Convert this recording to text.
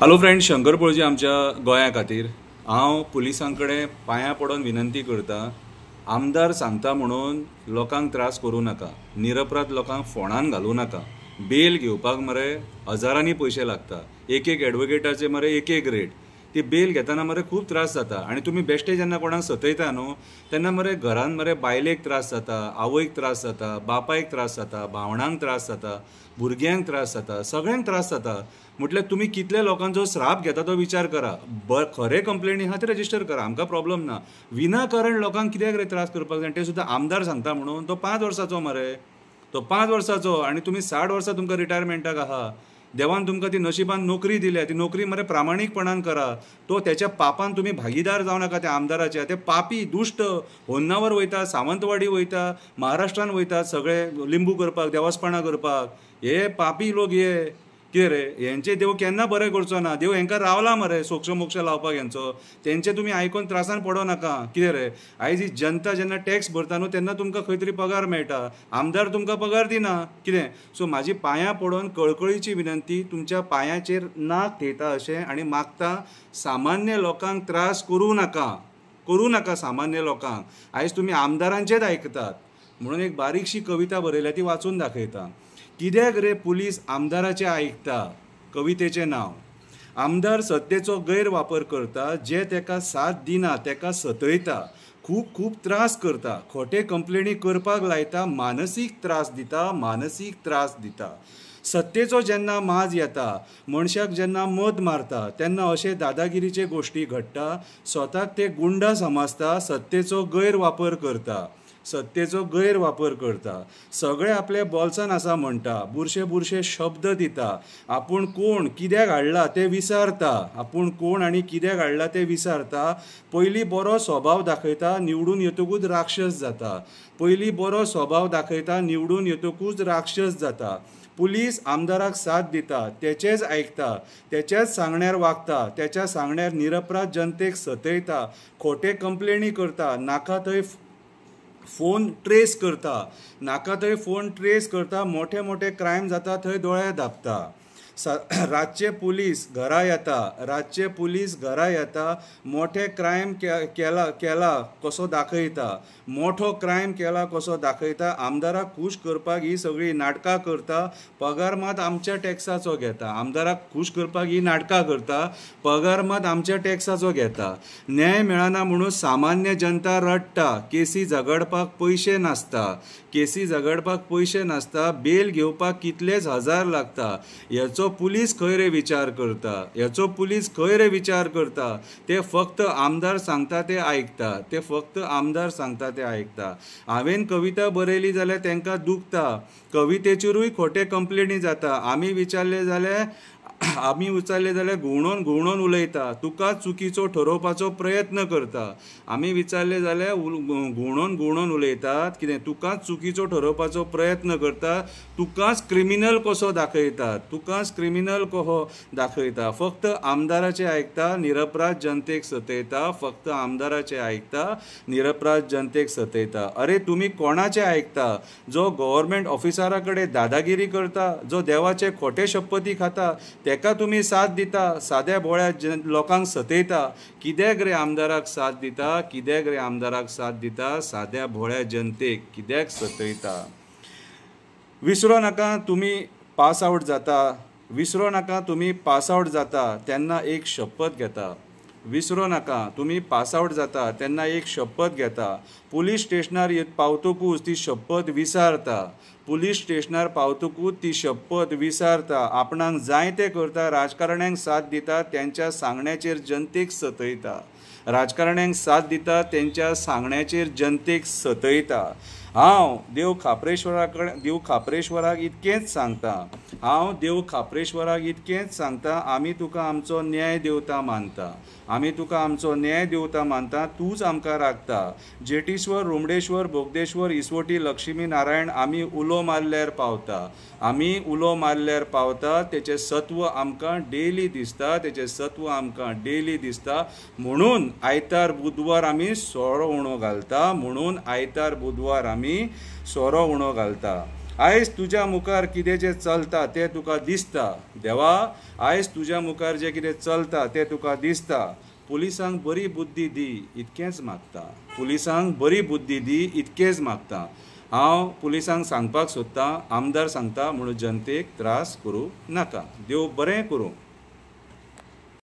Hello friends, Shankar पळजी आमच्या गोंया खातीर हांव पुलिसां कडेन पांयां पडून विनंती करता, आमदार सांगता म्हणून लोकांक त्रास करूं नाका, निरपराध लोकांक फोंडान घालूं नाका। बेल घेवपाक मरे हजारांनी पयशे लागता, एक एडवोकेटाचे मरे एक रेट। ती बेल घेतना मरे खूब त्रास जाता आनी तुमी बेश्टे जेन्ना कोणाक सतयता न्हू तेन्ना मरे घरान मरे बायलेक त्रास जाता, आवयक त्रास जाता, बापायक त्रास जाता, भावणांक त्रास जाता, भुरग्यांक त्रास जाता, सगळ्यांक त्रास जाता। म्हटल्यार तुमी कितले लोकांचो श्राप घेता तो विचार करा। खरे कंप्लेनी आहा ते रजिस्टर करा, आमकां प्रॉब्लम ना। विनाकारण लोकांक कित्याक रे त्रास करपाक जाय? ते सुद्दां आमदार सांगता म्हणून। तो 5 वर्साचो मरे, तो 5 वर्साचो आनी तुमी 60 वर्सां तुमकां रिटायरमेंटाक आहा। देवान तुमकां ती नशिबान नोकरी दिल्या, ती नोकरी मरे प्रामाणीकपणान करा। तो त्याच्या पापान तुमी भागीदार जावं नाका त्या आमदाराच्या। ते पापी दुश्ट होन्नावर वयता, सावंतवाडी वयता, महाराष्ट्रान वयता सगळे लिंबू करपाक, देवासपणां करपाक। हे पापी लोक हे कितें रे? हेंचे देव केन्ना बरें करचो ना। देव हेंकां रावला मरे सोक्ष मोक्ष लावपाक हेंचो। तेंचे तुमी आयकून त्रासान पडो नाका। कितें रे, आयज ही जनता जेन्ना टॅक्स भरता न्हू तेन्ना तुमकां खंय तरी पगार मेळटा, आमदार तुमकां पगार दिना। कितें? सो म्हाजी पांयां पडोवन कळकळीची विनंती, तुमच्या पांयाचेर नाक थेयता अशें आनी मागता, सामान्य लोकांक त्रास करूं नाका सामान्य लोकांक। आयज तुमी आमदारांचेच आयकतात म्हणून एक बारीकशी कविता बरयल्या ती वाचून दाखयता। कित्याक रे पुलीस आमदाराचे आयकता? कवितेचें नांव, आमदार सत्तेचो गैरवापर करता, जे तेका साथ दिना तेका सतयता, खूब त्रास करता, खोटे कंप्लेनी करपाक लायता, मानसीक त्रास दिता। सत्तेचो जेन्ना माज येता, मनशाक जेन्ना मद मारता तेन्ना अशे दादागिरीचे गोश्टी घडटा। स्वताक ते गुंडा समजता, सत्तेचो गैरवापर करता, सगळे आपले बोल्सान आसा म्हणटा, बुरशे शब्द दिता, आपूण कोण कित्याक हाडला ते विचारता, पयलीं बरो स्वभाव दाखयता, निवडून येतकूच राक्षस जाता। पुलीस आमदाराक साथ दिता, तेचेच आयकता, तेच्याच सांगण्यार वागता, तेच्या सांगण्यार निरपराध जनतेक सतयता, खोटे कंप्लेनी करता, नाका थंय फोन ट्रेस करता, मोठे क्रायम जाता थंय दोळे धांपता। रातचे पुलीस घरा येता, मोठे क्रायम केला कसो दाखयता, आमदाराक खूश करपाक ही सगळी नाटकां करता, पगार मात आमच्या टॅक्साचो घेता, न्याय मेळना म्हणून सामान्य जनता रडटा, केसी झगडपाक पयशे नासता, बेल घेवपाक कितलेच हजार लागता। ह्याचो पुलीस खंय रे विचार करता? ते फक्त आमदार सांगता ते आयकता। हांवें कविता बरयली जाल्यार तेंकां दुखता, कवितेचेरूय खोटे कंप्लेनी जाता। आमी विचारले जाल्यार घुवणोवन उलयता, तुका चुकीचो ठरोवपाचो प्रयत्न करता। आमी विचारले जाल्यार घुवणोवन उलयतात, कितें तुकाच चुकीचो ठरोवपाचो प्रयत्न करता, तुकाच क्रिमिनल कसो दाखयता। फक्त आमदाराचे आयकता, निरपराध जनतेक सतयता। अरे तुमी कोणाचे आयकता? जो गव्हर्मेंट ऑफिसरा कडेन दादागिरी करता, जो देवाचे खोटे शपथी खाता, तेका तुमी साथ दिता, साद्या भोळ्या लोकांक सतयता। कित्याक रे आमदाराक साथ दिता, साद्या भोळ्या जनतेक कित्याक सतयता? विसरो नाका तुमी पास आउट जाता तेन्ना एक शपथ घेता, पुलीस स्टेशनार पावतकूच ती शपथ विसारता, आपणाक जाय ते करता, राजकारण्यांक साथ दिता, त्यांच्या सांगण्याचेर जनतेक सतयता। हांव देव खापरेश्वराक इतकेंच सांगता, आमी तुका आमचो न्याय देवता मानता, तूंच आमकां राखता। जेटीश्वर, रुमडेश्वर, बोगदेश्वर, इसवोटी, लक्ष्मी नारायण आमी उलो मारल्यार पावता, तेचें सत्व आमकां डेली दिसता, म्हणून आयतार बुधवार आमी सोरो उणो घालता। आयज तुज्या मुखार कितें जें चलता तें तुका दिसता देवा, आयज तुज्या मुखार जें कितें चलता तें तुका दिसता, पुलिसांक बरी बुद्धी दी इतकेंच मागता, पुलिसांक बरी बुद्धी दी इतकेंच मागता। हांव पुलिसांक सांगपाक सोदतां, आमदार सांगता म्हणून जनतेक त्रास करूं नाका। देव बरें करूं।